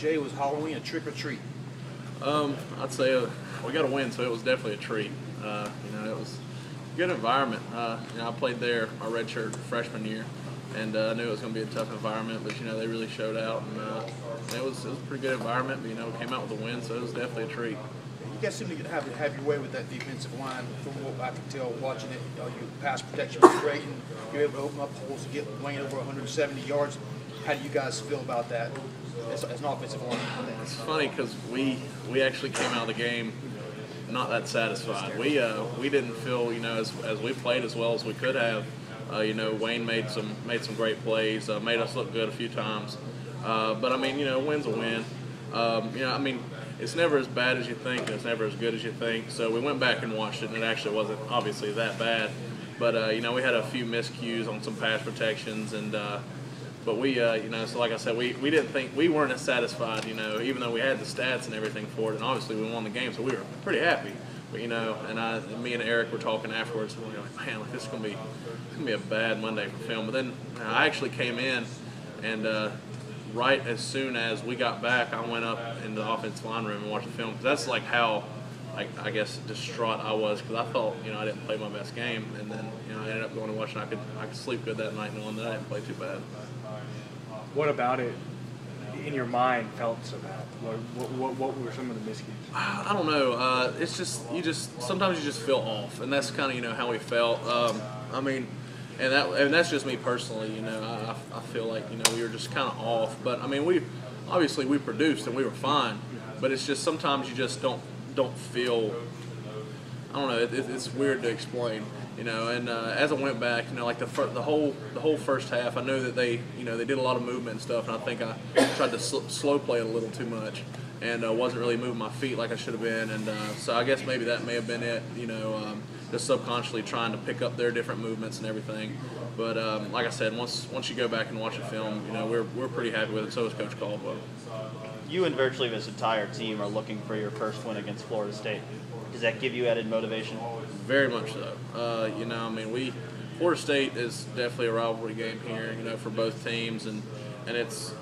Jay, was Halloween a trick or treat? I'd say we got a win, so it was definitely a treat. It was a good environment. I played there my redshirt freshman year, and I knew it was going to be a tough environment, but they really showed out, and it was a pretty good environment. But we came out with a win, so it was definitely a treat. You guys seem to have your way with that defensive line. From what I can tell watching it, your pass protection was great, and you're able to open up holes to get Wayne over 170 yards. How do you guys feel about that as an offensive line? It's funny because we actually came out of the game not that satisfied. We didn't feel as we played as well as we could have. Wayne made some great plays, made us look good a few times. But a win's a win. It's never as bad as you think, and it's never as good as you think. So we went back and watched it, and it actually wasn't obviously that bad. But we had a few miscues on some pass protections, and but we so like I said, we didn't think, we weren't as satisfied, even though we had the stats and everything for it, and obviously we won the game, so we were pretty happy. But and me and Eric were talking afterwards, and we were like, man, this is gonna be a bad Monday for film. But then I actually came in, and right as soon as we got back, I went up in the offensive line room and watched the film. Cause that's like how, I guess, distraught I was, because I thought, I didn't play my best game, and then, I ended up going and watching. I could sleep good that night knowing that I didn't play too bad. What about it, in your mind, felt so bad? What were some of the miscues? I don't know. It's just sometimes you just feel off, and that's kind of how we felt. And that's just me personally. I feel like we were just kind of off. But we obviously we produced and we were fine. But it's just sometimes you just don't feel. I don't know. It's weird to explain. And as I went back, like the whole first half, I know that they did a lot of movement and stuff, and I think I tried to slow play it a little too much, and wasn't really moving my feet like I should have been, and so I guess maybe that may have been it. Just subconsciously trying to pick up their different movements and everything. But like I said, once you go back and watch the film, we're pretty happy with it. So is Coach Caldwell. You and virtually this entire team are looking for your first win against Florida State. Does that give you added motivation? Very much so. Florida State is definitely a rivalry game here, for both teams, and it's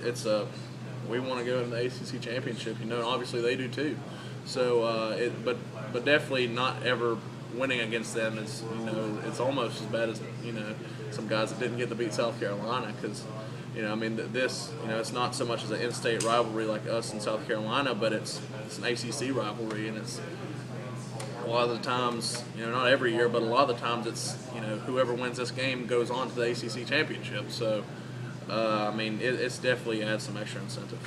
we want to go in the ACC championship, and obviously they do too. So, but definitely not ever winning against them is, it's almost as bad as some guys that didn't get to beat South Carolina, because it's not so much as an in-state rivalry like us and South Carolina, but it's an ACC rivalry, and it's a lot of the times, not every year, but a lot of the times it's, whoever wins this game goes on to the ACC championship. So, it's definitely adds some extra incentive.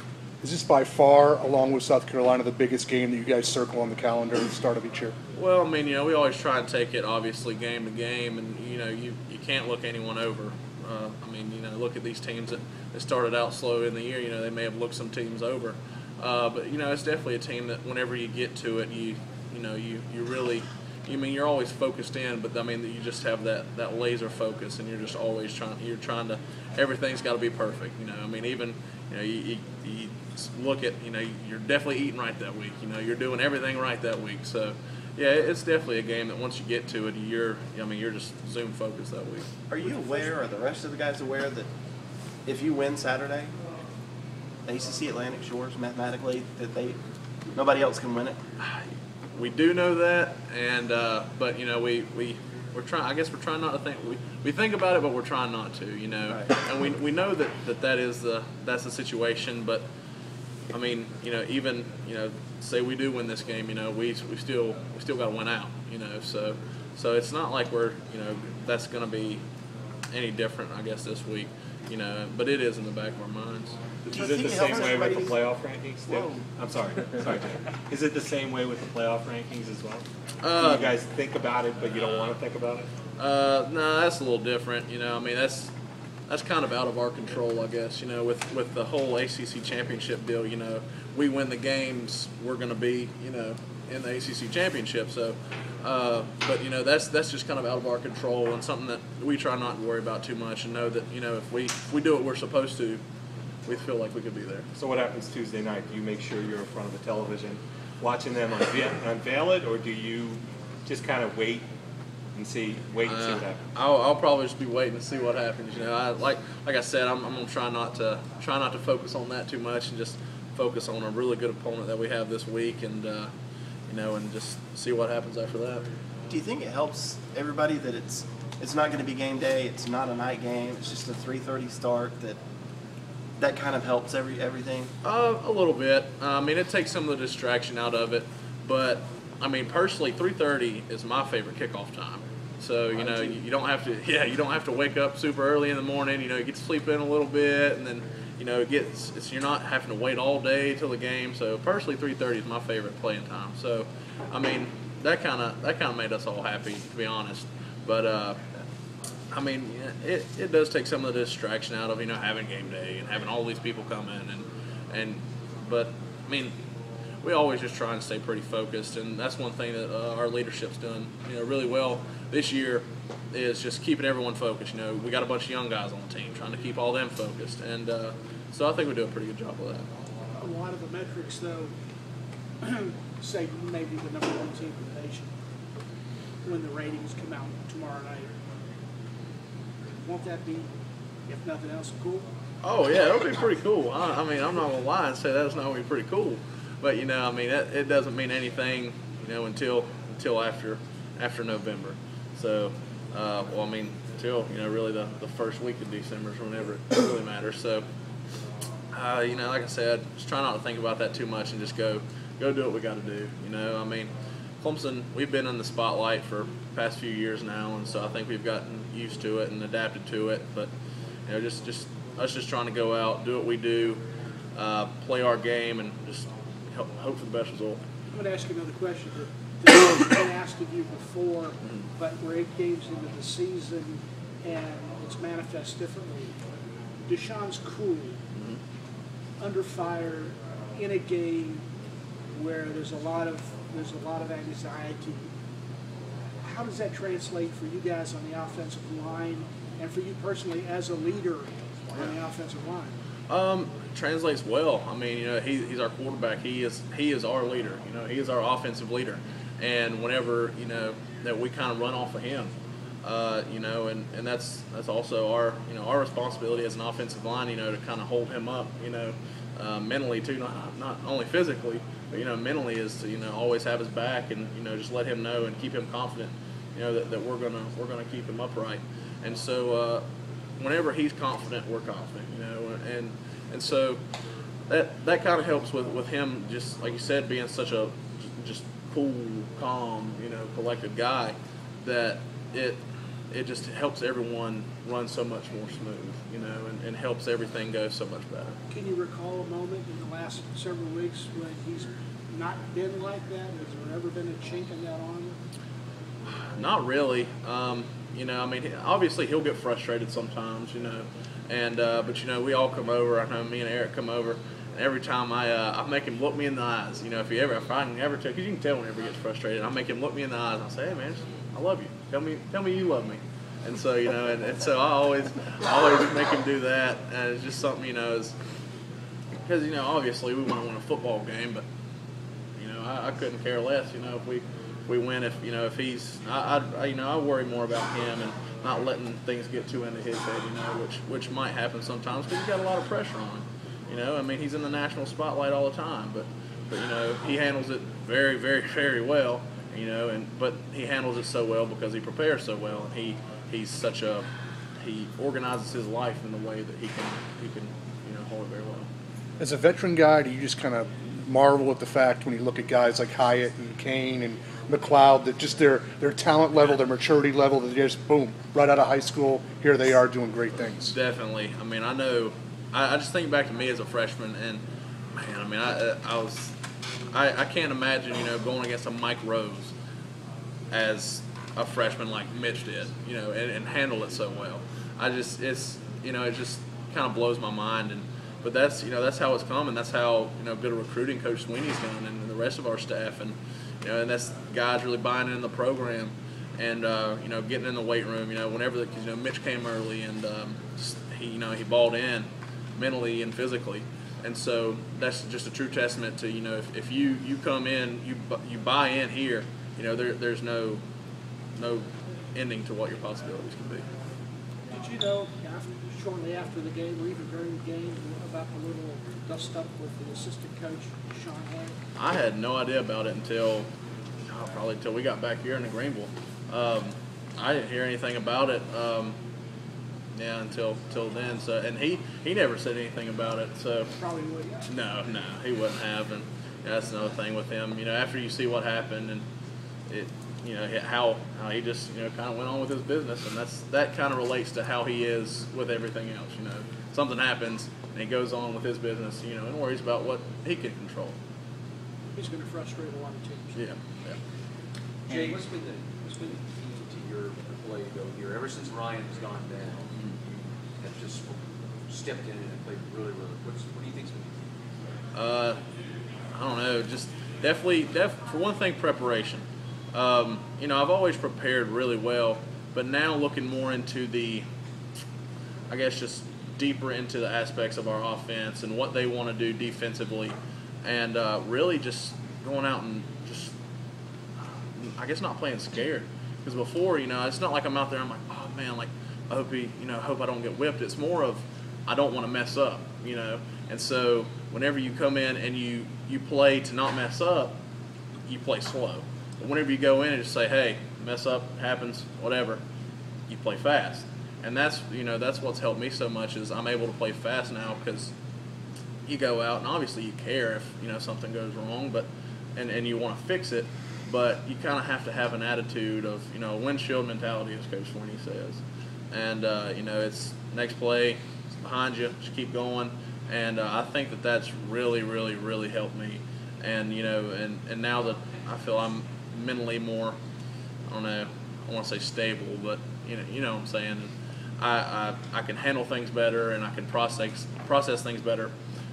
Is this by far, along with South Carolina, the biggest game that you guys circle on the calendar at the start of each year? Well, we always try and take it, obviously, game to game, and, you can't look anyone over. Look at these teams that started out slow in the year, they may have looked some teams over. But, it's definitely a team that whenever you get to it, you really, you're always focused in, but you just have that laser focus, and you're just always trying to, everything's got to be perfect, even, you look at, you're definitely eating right that week, you're doing everything right that week. So, yeah, it's definitely a game that once you get to it, you're just zoom focused that week. Are you aware, or the rest of the guys aware, that if you win Saturday, ACC Atlantic Shores, mathematically, that nobody else can win it? We do know that, and but we're trying. I guess we're trying not to think. We think about it, but we're trying not to. Right. And we know that's the situation. But even say we do win this game, we still got to win out. So it's not like we're that's going to be any different, I guess, this week. But it is in the back of our minds. Is it the same way with the playoff rankings too? I'm sorry, Jay. Is it the same way with the playoff rankings as well? Do you guys think about it, but you don't want to think about it? No, that's a little different. That's kind of out of our control, I guess. With the whole ACC championship deal, we win the games, we're going to be, in the ACC championship. So, but that's just kind of out of our control, and something that we try not to worry about too much, and know that if we do what we're supposed to, we feel like we could be there. So what happens Tuesday night? Do you make sure you're in front of the television watching them unveil it, or do you just kind of wait and see what happens? I'll probably just be waiting to see what happens. Like I said, I'm gonna try not to focus on that too much, and just focus on a really good opponent that we have this week, and and just see what happens after that. Do you think it helps everybody that it's not going to be game day, it's not a night game, it's just a 3:30 start, that kind of helps everything? A little bit. I mean, it takes some of the distraction out of it, but I mean, personally, 3:30 is my favorite kickoff time. So you don't have to you don't have to wake up super early in the morning. You get to sleep in a little bit, and then you're not having to wait all day till the game. So personally, 3:30 is my favorite playing time. So I mean, that kind of made us all happy, to be honest. But I mean, it does take some of the distraction out of having game day and having all these people come in, but I mean, we always just try and stay pretty focused, and that's one thing that our leadership's done really well this year, is just keeping everyone focused. We got a bunch of young guys on the team, trying to keep all them focused, and so I think we do a pretty good job of that. A lot of the metrics, though, say you may be the number 1 team in the nation when the ratings come out tomorrow night. Won't that be, if nothing else, cool? Oh yeah, it'll be pretty cool. I mean, I'm not gonna lie and say that's not gonna be pretty cool, but I mean, it doesn't mean anything, until after November. So, well, I mean, until really the first week of December is whenever it really matters. So, like I said, just try not to think about that too much and just go do what we got to do. I mean, Clemson, we've been in the spotlight for the past few years now, and so I think we've gotten used to it and adapted to it. But just us trying to go out, do what we do, play our game, and just hope for the best result. I'm going to ask you another question that has been asked of you before, but we're 8 games into the season and it's manifest differently. Deshaun's cool, under fire, in a game where there's a lot of anxiety. How does that translate for you guys on the offensive line, and for you personally as a leader on the offensive line? Translates well. I mean, he's our quarterback. He is our leader. He is our offensive leader. And whenever that we kind of run off of him, and that's also our responsibility as an offensive line. To kind of hold him up. Mentally too, not only physically, but mentally, is to always have his back and just let him know and keep him confident. That we're gonna keep him upright. And so whenever he's confident, we're confident. And so that kind of helps with him, just like you said, being such a just cool, calm, collected guy, that it just helps everyone run so much more smooth, and helps everything go so much better. Can you recall a moment in the last several weeks when he's not been like that? Has there ever been a chink in that armor? Not really. I mean, obviously he'll get frustrated sometimes, and but we all come over. I know me and Eric come over, and every time I make him look me in the eyes. If I never tell, because you can tell whenever he gets frustrated, I make him look me in the eyes. And I say, hey man, I love you. Tell me you love me. And so and so I always make him do that, and it's just something is because obviously we want to win a football game, but I couldn't care less if we win, if he's I worry more about him and not letting things get too into his head, which might happen sometimes because he's got a lot of pressure on him. I mean, he's in the national spotlight all the time, but he handles it very, very, very well. But he handles it so well because he prepares so well, and he organizes his life in the way that he can hold it very well. As a veteran guy, do you just kind of marvel at the fact when you look at guys like Hyatt and Kane and McLeod, that just their talent level, their maturity level, that they just boom, right out of high school, here they are doing great things? Definitely. I mean, I know. I just think back to me as a freshman, and man, I mean, I can't imagine going against a Mike Rose as a freshman like Mitch did, and handle it so well. It just kind of blows my mind, but that's how it's come, and that's how good a recruiting Coach Sweeney's done, and the rest of our staff, and and that's guys really buying in the program, and getting in the weight room. Whenever Mitch came early, and he balled in mentally and physically, and so that's just a true testament to if you come in, you buy in here, there's no ending to what your possibilities can be. Did you know, shortly after the game or even during the game about the little dust-up with the assistant coach, Sean Hay? I had no idea about it until probably until we got back here in Greenville. I didn't hear anything about it. Yeah, until then. So, and he never said anything about it. So Probably would, yeah. no, he wouldn't have. And that's another thing with him. You know, after you see what happened and it, you know, how he just, you know, kind of went on with his business, and that kind of relates to how he is with everything else. You know, something happens and he goes on with his business, you know, and worries about what he can control. He's going to frustrate a lot of teams. Yeah. Jay, what's been the key to your play though here? Ever since Ryan has gone down, you have just stepped in and played really, really. What do you think's been the key? I don't know. Just definitely for one thing, preparation. You know, I've always prepared really well, but now looking more into I guess just deeper into the aspects of our offense and what they want to do defensively, and really just going out and just, I guess, not playing scared. Because before, you know, it's not like I'm out there, I'm like, oh man, like I hope I don't get whipped. It's more of I don't want to mess up, you know. And so whenever you come in and you play to not mess up, you play slow. But whenever you go in and just say, hey, mess up, happens, whatever, you play fast. And that's what's helped me so much is I'm able to play fast now because you go out and obviously you care if, you know, something goes wrong, but and you want to fix it, but you kind of have to have an attitude of, you know, windshield mentality, as Coach Sweeney says. And, you know, it's next play, it's behind you, just keep going. And I think that's really, really, really helped me. And, you know, and now that I feel I'm mentally more, I don't know, I want to say stable, but, you know what I'm saying. I can handle things better and I can process things better.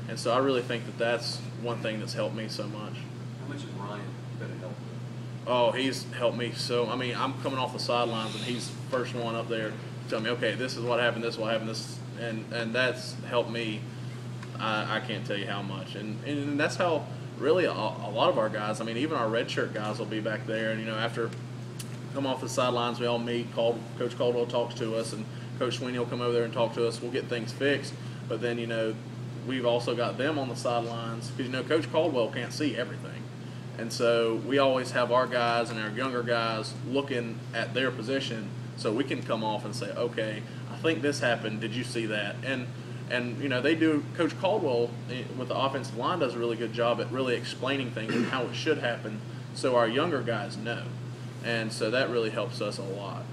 And so I really think that's one thing that's helped me so much. How much has Ryan been a help? Oh, he's helped me so. I mean, I'm coming off the sidelines and he's the first one up there telling me, okay, this is what happened, this is what happened, this, and that's helped me. I can't tell you how much. And that's how really a lot of our guys, I mean, even our redshirt guys will be back there. And, you know, after come off the sidelines, we all meet. Coach Caldwell talks to us, and Coach Sweeney will come over there and talk to us. We'll get things fixed. But then, you know, we've also got them on the sidelines because, you know, Coach Caldwell can't see everything. And so we always have our guys and our younger guys looking at their position so we can come off and say, okay, I think this happened. Did you see that? And you know, they do. Coach Caldwell with the offensive line does a really good job at really explaining things and how it should happen so our younger guys know. And so that really helps us a lot.